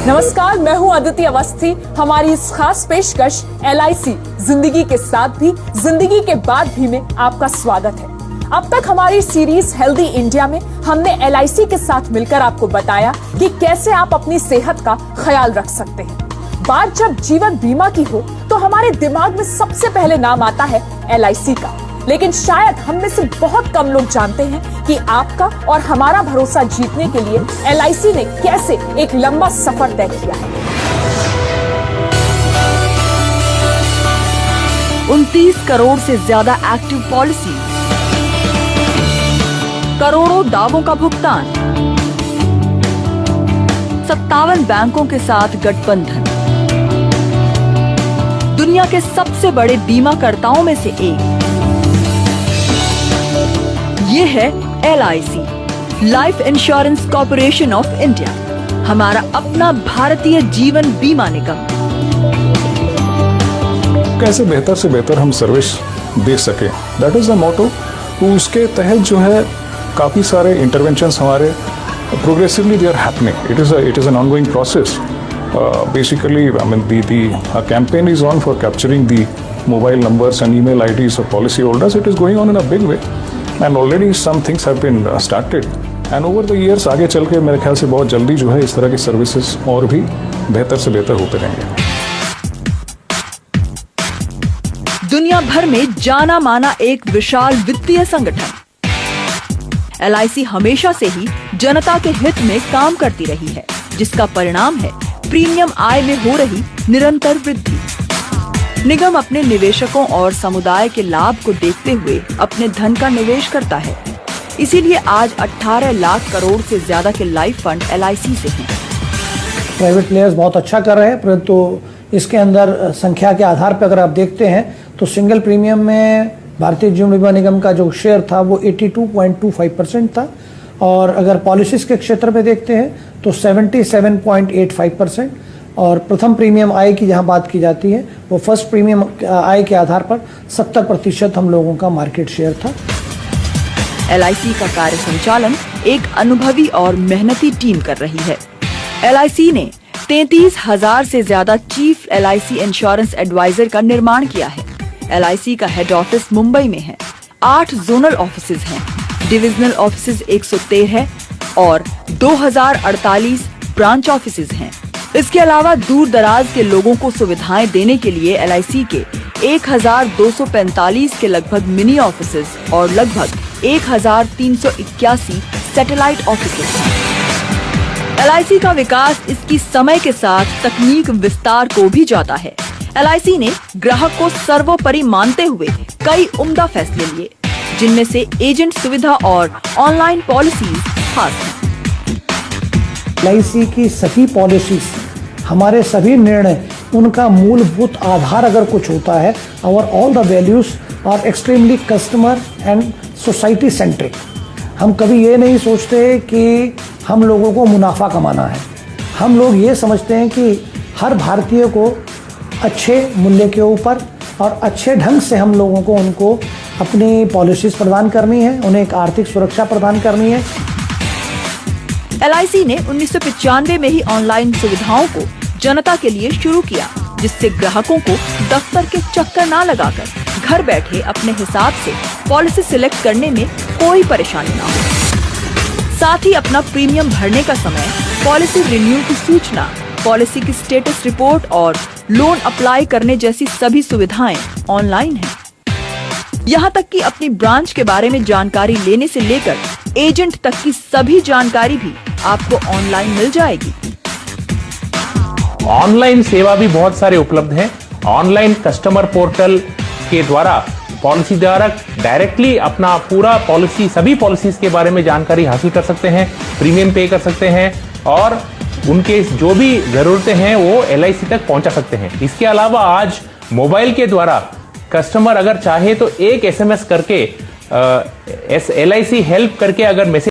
नमस्कार, मैं हूं अदिति अवस्थी। हमारी इस खास पेशकश LIC जिंदगी के साथ भी जिंदगी के बाद भी में आपका स्वागत है। अब तक हमारी सीरीज हेल्दी इंडिया में हमने LIC के साथ मिलकर आपको बताया कि कैसे आप अपनी सेहत का ख्याल रख सकते हैं। बात जब जीवन बीमा की हो तो हमारे दिमाग में सबसे पहले नाम आता है LIC का, लेकिन शायद हम में से बहुत कम लोग जानते हैं कि आपका और हमारा भरोसा जीतने के लिए LIC ने कैसे एक लंबा सफर तय किया है। 29 करोड़ से ज्यादा एक्टिव पॉलिसी, करोड़ों दावों का भुगतान, 57 बैंकों के साथ गठबंधन, दुनिया के सबसे बड़े बीमाकर्ताओं में से एक। ये है LIC, life insurance corporation of India, हमारा अपना भारतीय जीवन बीमा निगम। कैसे बेहतर से बेहतर हम सर्विस दे सके, दैट इज द मोटो। तो उसके तहत जो है काफी सारे इंटरवेंशंस हमारे progressively they are happening. It is an ongoing process. Basically I mean the campaign is on for capturing the mobile numbers and email IDs of policy holders. It is going on in a big way and already some things have been started and over the years आगे चल के मेरे ख्याल से बहुत जल्दी जो है इस तरह की सर्विसेज और भी बेहतर से बेहतर होते रहेंगे। दुनिया भर में जाना माना एक विशाल वित्तीय संगठन LIC हमेशा से ही जनता के हित में काम करती रही है, जिसका परिणाम है प्रीमियम आय में हो रही निरंतर वृद्धि। निगम अपने निवेशकों और समुदाय के लाभ को देखते हुए अपने धन का निवेश करता है। इसीलिए आज 18 लाख करोड़ से ज्यादा के लाइफ फंड LIC से हैं। प्राइवेट प्लेयर्स बहुत अच्छा कर रहे हैं, परंतु इसके अंदर संख्या के आधार पर अगर आप देखते हैं तो सिंगल प्रीमियम में भारतीय जीवन बीमा निगम का जो शेयर था वो 82.25% था, और अगर पॉलिसीज के क्षेत्र में देखते हैं तो 77.85%, और प्रथम प्रीमियम आय की जहां बात की जाती है वो फर्स्ट प्रीमियम आय के आधार पर 70% हम लोगों का मार्केट शेयर था। LIC का कार्य संचालन एक अनुभवी और मेहनती टीम कर रही है। LIC ने 33,000 से ज्यादा चीफ LIC इंश्योरेंस एडवाइजर का निर्माण किया है। LIC का हेड ऑफिस मुंबई में है। 8 जोनल ऑफिसेज हैं, डिविजनल ऑफिसेज 113 और 2048 ब्रांच ऑफिसेज हैं। इसके अलावा दूर दराज के लोगों को सुविधाएं देने के लिए LIC के 1245 के लगभग मिनी ऑफिसेज और लगभग 1381 सैटेलाइट ऑफिसेज हैं। LIC का विकास इसकी समय के साथ तकनीक विस्तार को भी जाता है। LIC ने ग्राहक को सर्वोपरि मानते हुए कई उम्दा फैसले लिए, जिनमें से एजेंट सुविधा और ऑनलाइन पॉलिसी खास हैं। LIC की सभी पॉलिसीज, हमारे सभी निर्णय, उनका मूलभूत आधार अगर कुछ होता है, our all the values are extremely customer and society centric. हम कभी ये नहीं सोचते कि हम लोगों को मुनाफा कमाना है। हम लोग ये समझते हैं कि हर भारतीय को अच्छे मूल्य के ऊपर और अच्छे ढंग से हम लोगों को उनको अपनी पॉलिसीज प्रदान करनी है, उन्हें एक आर्थिक सुरक्षा प्रदान करनी है। LIC ने 1995 में ही ऑनलाइन सुविधाओं को जनता के लिए शुरू किया, जिससे ग्राहकों को दफ्तर के चक्कर ना लगाकर घर बैठे अपने हिसाब से पॉलिसी सिलेक्ट करने में कोई परेशानी ना हो। साथ ही अपना प्रीमियम भरने का समय, पॉलिसी रिन्यू की सूचना, पॉलिसी की स्टेटस रिपोर्ट और लोन अप्लाई करने जैसी सभी सुविधाएं ऑनलाइन हैं। यहाँ तक कि अपनी ब्रांच के बारे में जानकारी लेने से लेकर एजेंट तक की सभी जानकारी भी आपको ऑनलाइन मिल जाएगी। ऑनलाइन सेवा भी बहुत सारे उपलब्ध हैं। ऑनलाइन कस्टमर पोर्टल के द्वारा पॉलिसी धारक डायरेक्टली अपना पूरा पॉलिसी, सभी पॉलिसीज के बारे में जानकारी हासिल कर सकते हैं, प्रीमियम पे कर सकते हैं और उनके जो भी जरूरतें हैं वो LIC तक पहुंचा सकते हैं। इसके अलावा आज मोबाइल के द्वारा कस्टमर अगर चाहे तो एक SMS करके LIC हेल्प करके अगर मैसेज